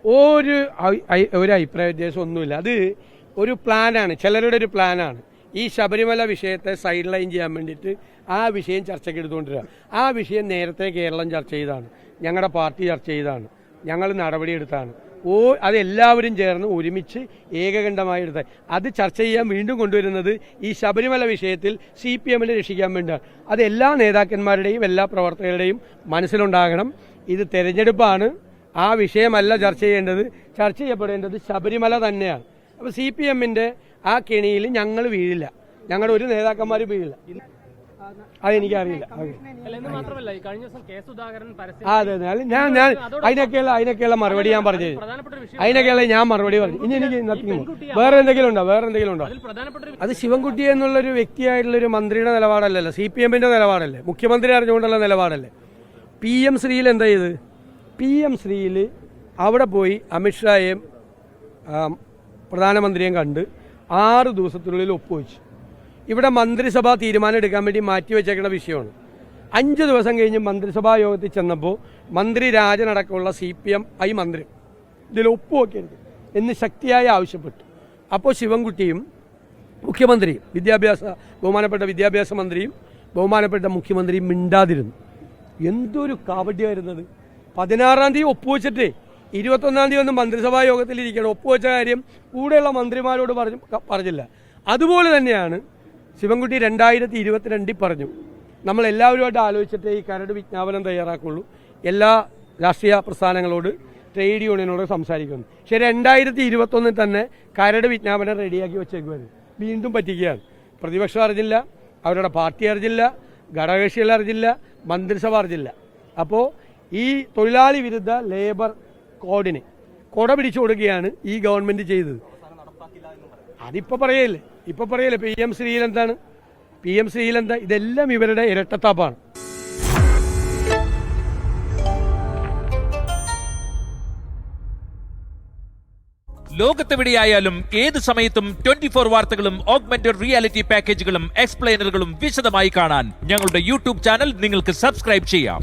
ഒരു അഭിപ്രായ വ്യത്യാസം ഒന്നുമില്ല. അത് ഒരു പ്ലാനാണ്, ചിലരുടെ ഒരു പ്ലാനാണ്. ഈ ശബരിമല വിഷയത്തെ സൈഡ് ലൈൻ ചെയ്യാൻ വേണ്ടിയിട്ട് ആ വിഷയം ചർച്ചയ്ക്ക് എടുത്തുകൊണ്ടിരിക്കുക. ആ വിഷയം നേരത്തെ കേരളം ചർച്ച ചെയ്താണ്, ഞങ്ങളുടെ പാർട്ടി ചർച്ച ചെയ്താണ്, ഞങ്ങൾ നടപടിയെടുത്താണ്. അതെല്ലാവരും ചേർന്ന് ഒരുമിച്ച് ഏകകണ്ഠമായി എടുത്ത അത് ചർച്ച ചെയ്യാൻ വീണ്ടും കൊണ്ടുവരുന്നത് ഈ ശബരിമല വിഷയത്തിൽ CPM-നെ രക്ഷിക്കാൻ വേണ്ടിയാണ്. അത് എല്ലാ നേതാക്കന്മാരുടെയും എല്ലാ പ്രവർത്തകരുടെയും മനസ്സിലുണ്ടാകണം. ഇത് തെരഞ്ഞെടുപ്പാണ്, ആ വിഷയമല്ല ചർച്ച ചെയ്യേണ്ടത്. ചർച്ച ചെയ്യപ്പെടേണ്ടത് ശബരിമല തന്നെയാണ്. അപ്പോൾ CPM-ന്റെ ആ കെണിയിൽ ഞങ്ങൾ വീഴില്ല, ഞങ്ങളുടെ ഒരു നേതാക്കന്മാർ വീഴില്ല. അതെനിക്കറിയില്ല. അതെ, ഞാൻ അതിനൊക്കെയുള്ള മറുപടി ഞാൻ പറഞ്ഞു, അതിനൊക്കെയുള്ള ഞാൻ മറുപടി പറഞ്ഞു. ഇനി എനിക്ക് വേറെ എന്തെങ്കിലും ഉണ്ടോ? അത് ശിവൻകുട്ടി എന്നുള്ളൊരു വ്യക്തിയായിട്ടുള്ളൊരു മന്ത്രിയുടെ നിലപാടല്ലല്ലോ, CPM-ന്റെ നിലപാടല്ലേ, മുഖ്യമന്ത്രി അറിഞ്ഞുകൊണ്ടുള്ള നിലപാടല്ലേ. PM ശ്രീയിൽ എന്താ ചെയ്ത്? PM ശ്രീയിൽ അവിടെ പോയി അമിത്ഷായെയും പ്രധാനമന്ത്രിയെയും കണ്ട് 6 ദിവസത്തിനുള്ളിൽ ഒപ്പുവെച്ചു. ഇവിടെ മന്ത്രിസഭാ തീരുമാനം എടുക്കാൻ വേണ്ടി മാറ്റിവെച്ചേക്കുന്ന വിഷയമാണ്. 5 ദിവസം കഴിഞ്ഞ് മന്ത്രിസഭാ യോഗത്തിൽ ചെന്നപ്പോൾ മന്ത്രി രാജനടക്കമുള്ള CPM മന്ത്രി ഇതിൽ ഒപ്പുവെക്കരുത് എന്ന് ശക്തിയായി ആവശ്യപ്പെട്ടു. അപ്പോൾ ശിവൻകുട്ടിയും മുഖ്യമന്ത്രിയും ബഹുമാനപ്പെട്ട വിദ്യാഭ്യാസ മന്ത്രിയും ബഹുമാനപ്പെട്ട മുഖ്യമന്ത്രിയും മിണ്ടാതിരുന്നു. എന്തൊരു കാവട്യമായിരുന്നത്! 16-ാം തീയതി ഒപ്പുവെച്ചിട്ടേ 21-ാം തീയതി ഒന്ന് മന്ത്രിസഭാ യോഗത്തിലിരിക്കണം. ഒപ്പുവെച്ച കാര്യം കൂടെയുള്ള മന്ത്രിമാരോട് പറഞ്ഞില്ല. അതുപോലെ തന്നെയാണ് ശിവൻകുട്ടി 2022 പറഞ്ഞു, നമ്മളെല്ലാവരുമായിട്ട് ആലോചിച്ചിട്ട് ഈ കരട് വിജ്ഞാപനം തയ്യാറാക്കുള്ളൂ, എല്ലാ രാഷ്ട്രീയ പ്രസ്ഥാനങ്ങളോട് ട്രേഡ് യൂണിയനോട് സംസാരിക്കുന്നു. പക്ഷേ 2021 തന്നെ കരട് വിജ്ഞാപനം റെഡിയാക്കി വെച്ചേക്കുമായിരുന്നു. വീണ്ടും പറ്റിക്കുകയാണ്. പ്രതിപക്ഷം അറിഞ്ഞില്ല, അവരുടെ പാർട്ടി അറിഞ്ഞില്ല, ഘടകകക്ഷികൾ അറിഞ്ഞില്ല, മന്ത്രിസഭ അറിഞ്ഞില്ല. അപ്പോൾ ഈ തൊഴിലാളി വിരുദ്ധ ലേബർ കോഡിന് കൊട പിടിച്ചു കൊടുക്കുകയാണ് ഈ ഗവൺമെൻറ് ചെയ്തത്. അതിപ്പോൾ പറയല്ലേ PM ശ്രീയിലെന്താ? ഇതെല്ലാം ഇവരുടെ ഇരട്ടത്താപ്പാണ്. ലോകത്തെവിടെയായാലും ഏത് സമയത്തും 24 വാർത്തകളും ഓഗ്മെന്റഡ് റിയാലിറ്റി പാക്കേജുകളും എക്സ്പ്ലെയിനറുകളും വിശദമായി കാണാൻ ഞങ്ങളുടെ YouTube ചാനൽ നിങ്ങൾക്ക് സബ്സ്ക്രൈബ് ചെയ്യാം.